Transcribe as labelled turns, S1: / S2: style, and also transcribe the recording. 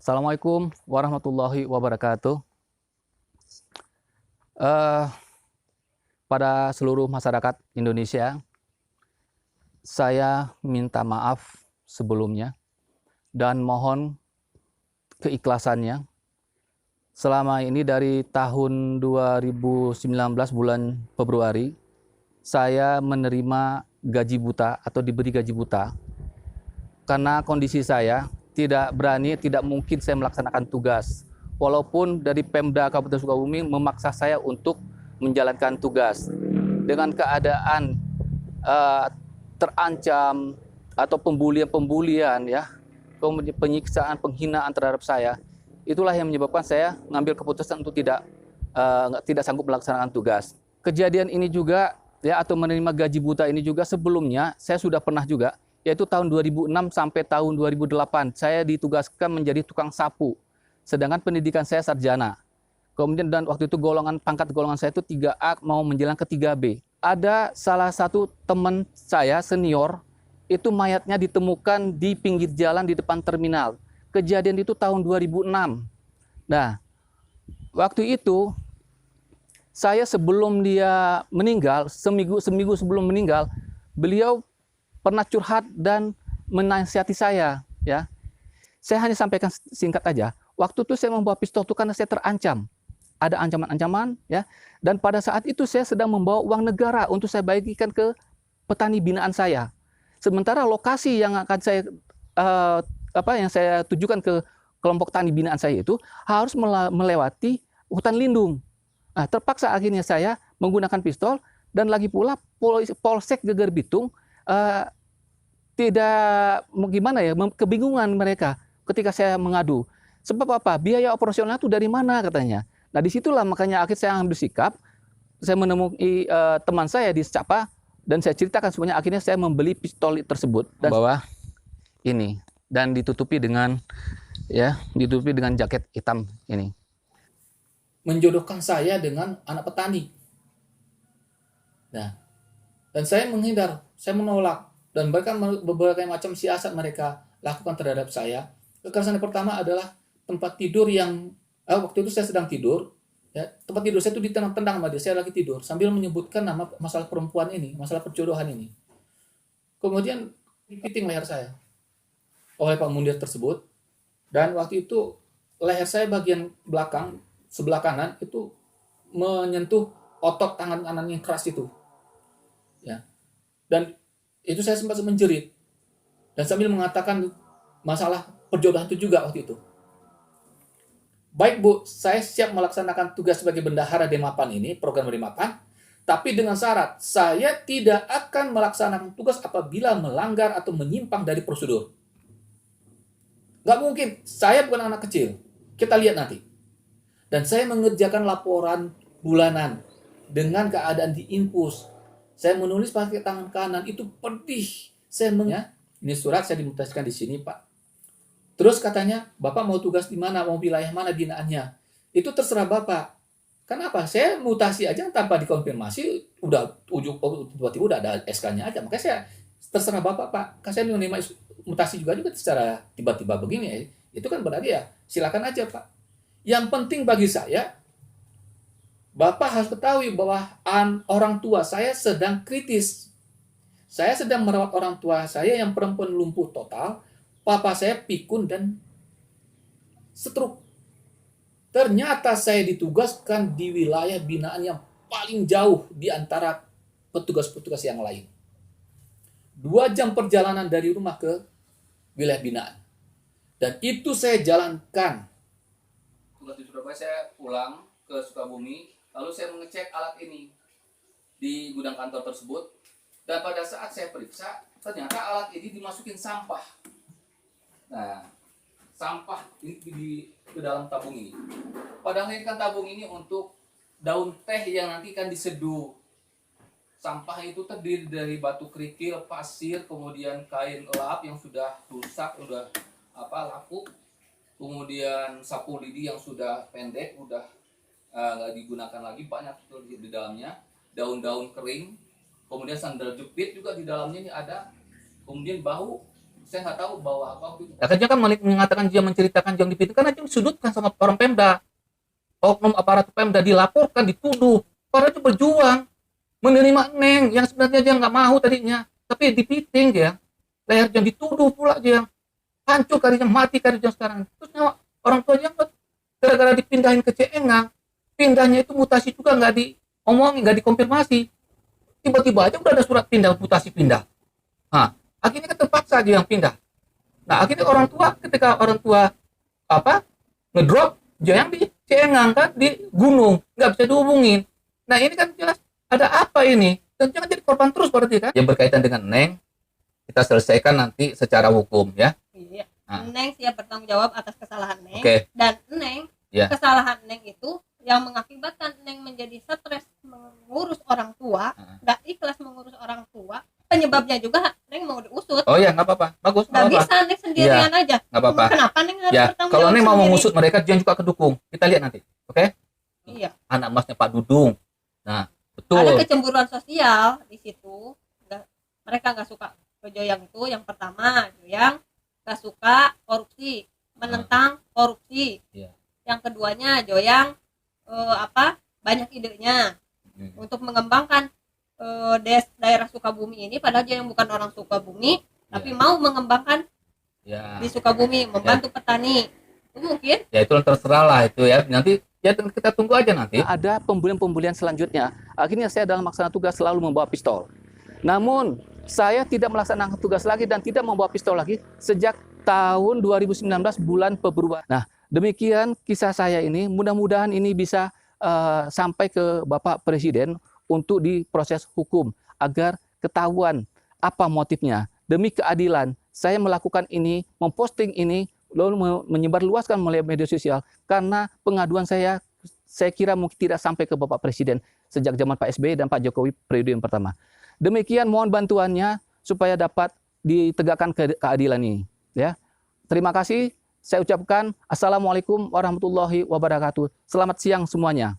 S1: Assalamualaikum warahmatullahi wabarakatuh. Eh, Pada seluruh masyarakat Indonesia, saya minta maaf sebelumnya dan mohon keikhlasannya. Selama ini dari tahun 2019 bulan Februari, saya menerima gaji buta atau diberi gaji buta karena kondisi saya tidak berani, tidak mungkin saya melaksanakan tugas. Walaupun dari Pemda Kabupaten Sukabumi memaksa saya untuk menjalankan tugas dengan keadaan terancam atau pembulian ya, kemudian penyiksaan, penghinaan terhadap saya. Itulah yang menyebabkan saya mengambil keputusan untuk tidak sanggup melaksanakan tugas. Kejadian ini juga ya, atau menerima gaji buta ini juga sebelumnya saya sudah pernah juga, yaitu tahun 2006 sampai tahun 2008 saya ditugaskan menjadi tukang sapu. Sedangkan pendidikan saya sarjana. Kemudian dan waktu itu pangkat golongan saya itu 3A mau menjelang ke 3B. Ada salah satu teman saya senior itu mayatnya ditemukan di pinggir jalan di depan terminal. Kejadian itu tahun 2006. Nah, waktu itu saya sebelum dia meninggal, seminggu sebelum meninggal, beliau pernah curhat dan menasihati saya, ya. Saya hanya sampaikan singkat aja. Waktu itu saya membawa pistol itu karena saya terancam. Ada ancaman-ancaman, ya. Dan pada saat itu saya sedang membawa uang negara untuk saya bagikan ke petani binaan saya. Sementara lokasi yang akan yang saya tujukan ke kelompok tani binaan saya itu harus melewati hutan lindung. Nah, terpaksa akhirnya saya menggunakan pistol dan lagi pula Polsek Geger Bitung tidak gimana ya, kebingungan mereka ketika saya mengadu. Sebab apa? Biaya operasional itu dari mana katanya. Nah, disitulah makanya akhirnya saya ambil sikap. Saya menemui teman saya di Secapa dan saya ceritakan semuanya. Akhirnya saya membeli pistol tersebut dan bawah ini dan ditutupi dengan jaket hitam ini. Menjodohkan saya dengan anak petani. Nah, dan saya menghindar, saya menolak, dan mereka berbagai macam siasat mereka lakukan terhadap saya. Kekerasan yang pertama adalah tempat tidur yang waktu itu saya sedang tidur, ya, tempat tidur saya itu ditendang-tendang sama dia. Saya lagi tidur sambil menyebutkan nama masalah perempuan ini, masalah perjodohan ini. Kemudian dipiting leher saya oleh Pak Mundir tersebut, dan waktu itu leher saya bagian belakang sebelah kanan itu menyentuh otot tangan kanan yang keras itu, ya. Dan itu saya sempat menjerit dan sambil mengatakan masalah perjodohan itu juga waktu itu. Baik Bu, saya siap melaksanakan tugas sebagai bendahara Demapan ini, program Demapan, tapi dengan syarat saya tidak akan melaksanakan tugas apabila melanggar atau menyimpang dari prosedur. Nggak mungkin, saya bukan anak kecil. Kita lihat nanti. Dan saya mengerjakan laporan bulanan dengan keadaan diinpus. Saya menulis pakai tangan kanan, itu pedih. Ini surat saya dimutasikan di sini, Pak. Terus katanya, Bapak mau tugas di mana, mau wilayah mana binaannya. Itu terserah Bapak. Kenapa? Saya mutasi aja tanpa dikonfirmasi, tiba-tiba udah ada SK-nya aja. Makanya saya terserah Bapak, Pak. Kan saya menerima mutasi juga secara tiba-tiba begini. Itu kan berarti ya, silakan aja, Pak. Yang penting bagi saya, Bapak harus ketahui bahwa orang tua saya sedang kritis. Saya sedang merawat orang tua saya yang perempuan lumpuh total. Papa saya pikun dan stroke. Ternyata saya ditugaskan di wilayah binaan yang paling jauh di antara petugas-petugas yang lain. 2 jam perjalanan dari rumah ke wilayah binaan. Dan itu saya jalankan. Tugas di Surabaya, saya pulang ke Sukabumi, lalu saya mengecek alat ini di gudang kantor tersebut. Dan pada saat saya periksa, ternyata alat ini dimasukin sampah. Nah, sampah ini ke dalam tabung ini. Padahal ini kan tabung ini untuk daun teh yang nanti kan diseduh. Sampah itu terdiri dari batu kerikil, pasir, kemudian kain lap yang sudah rusak, sudah lapuk, kemudian sapu lidi yang sudah pendek, udah nggak digunakan lagi, banyak di dalamnya, daun-daun kering, kemudian sandal jepit juga di dalamnya ini ada, kemudian bau Saya nggak tahu bahwa apa itu. Akhirnya kan mengatakan dia menceritakan yang dipitnah karena dia disudutkan sama orang Pemda. Oknum aparat Pemda dilaporkan, dituduh. Padahal itu berjuang menerima Neng yang sebenarnya dia nggak mau tadinya, tapi dipiting dia. Lehernya dituduh pula dia. Hancur karirnya, mati karirnya sekarang. Terus nyawa orang tuanya gara-gara dipindahin ke Ciengang, pindahnya itu mutasi juga nggak diomongin, nggak dikonfirmasi. Tiba-tiba aja udah ada surat pindah, mutasi pindah. Nah, akhirnya kan terpaksa aja yang pindah. Nah, akhirnya orang tua, ketika orang tua ngedrop, yang di Ciengang kan di gunung, nggak bisa dihubungin. Nah, ini kan jelas ada apa ini? Dan jangan jadi korban terus berarti kan? Yang berkaitan dengan Neng, kita selesaikan nanti secara hukum ya.
S2: Iya. Neng siap bertanggung jawab atas kesalahan Neng. Dan Neng, kesalahan Neng itu yang mengakibatkan Neng menjadi stres mengurus orang tua, nggak ikhlas mengurus orang tua. Penyebabnya juga Neng mau diusut.
S1: Oh ya, nggak apa-apa, bagus.
S2: Nggak bisa Neng sendirian aja.
S1: Nggak apa-apa.
S2: Kenapa Neng harus bertanggung
S1: Kalau
S2: jawab
S1: Neng mau
S2: sendiri?
S1: mengusut mereka, dia juga kedukung. Kita lihat nanti, oke?
S2: Iya.
S1: Anak emasnya Pak Dudung. Nah, betul.
S2: Ada kecemburuan sosial di situ. Mereka nggak suka ke Joyang itu. Yang pertama, Joyang nggak suka korupsi, menentang korupsi. Yang keduanya, Joyang banyak idenya untuk mengembangkan daerah Sukabumi ini, padahal dia yang bukan orang Sukabumi, tapi mau mengembangkan di Sukabumi, membantu petani. Itu mungkin
S1: ya itu terserah lah itu ya, nanti ya kita tunggu aja nanti. Ada pembelian selanjutnya. Akhirnya saya dalam melaksanakan tugas selalu membawa pistol. Namun saya tidak melaksanakan tugas lagi dan tidak membawa pistol lagi sejak tahun 2019 bulan Februari. Nah, demikian kisah saya ini. Mudah-mudahan ini bisa sampai ke Bapak Presiden untuk diproses hukum agar ketahuan apa motifnya. Demi keadilan, saya melakukan ini, memposting ini, lalu menyebarluaskan melalui media sosial karena pengaduan saya kira mungkin tidak sampai ke Bapak Presiden sejak zaman Pak SBY dan Pak Jokowi periode yang pertama. Demikian mohon bantuannya supaya dapat ditegakkan keadilan ini. Ya, terima kasih. Saya ucapkan Assalamualaikum warahmatullahi wabarakatuh. Selamat siang semuanya.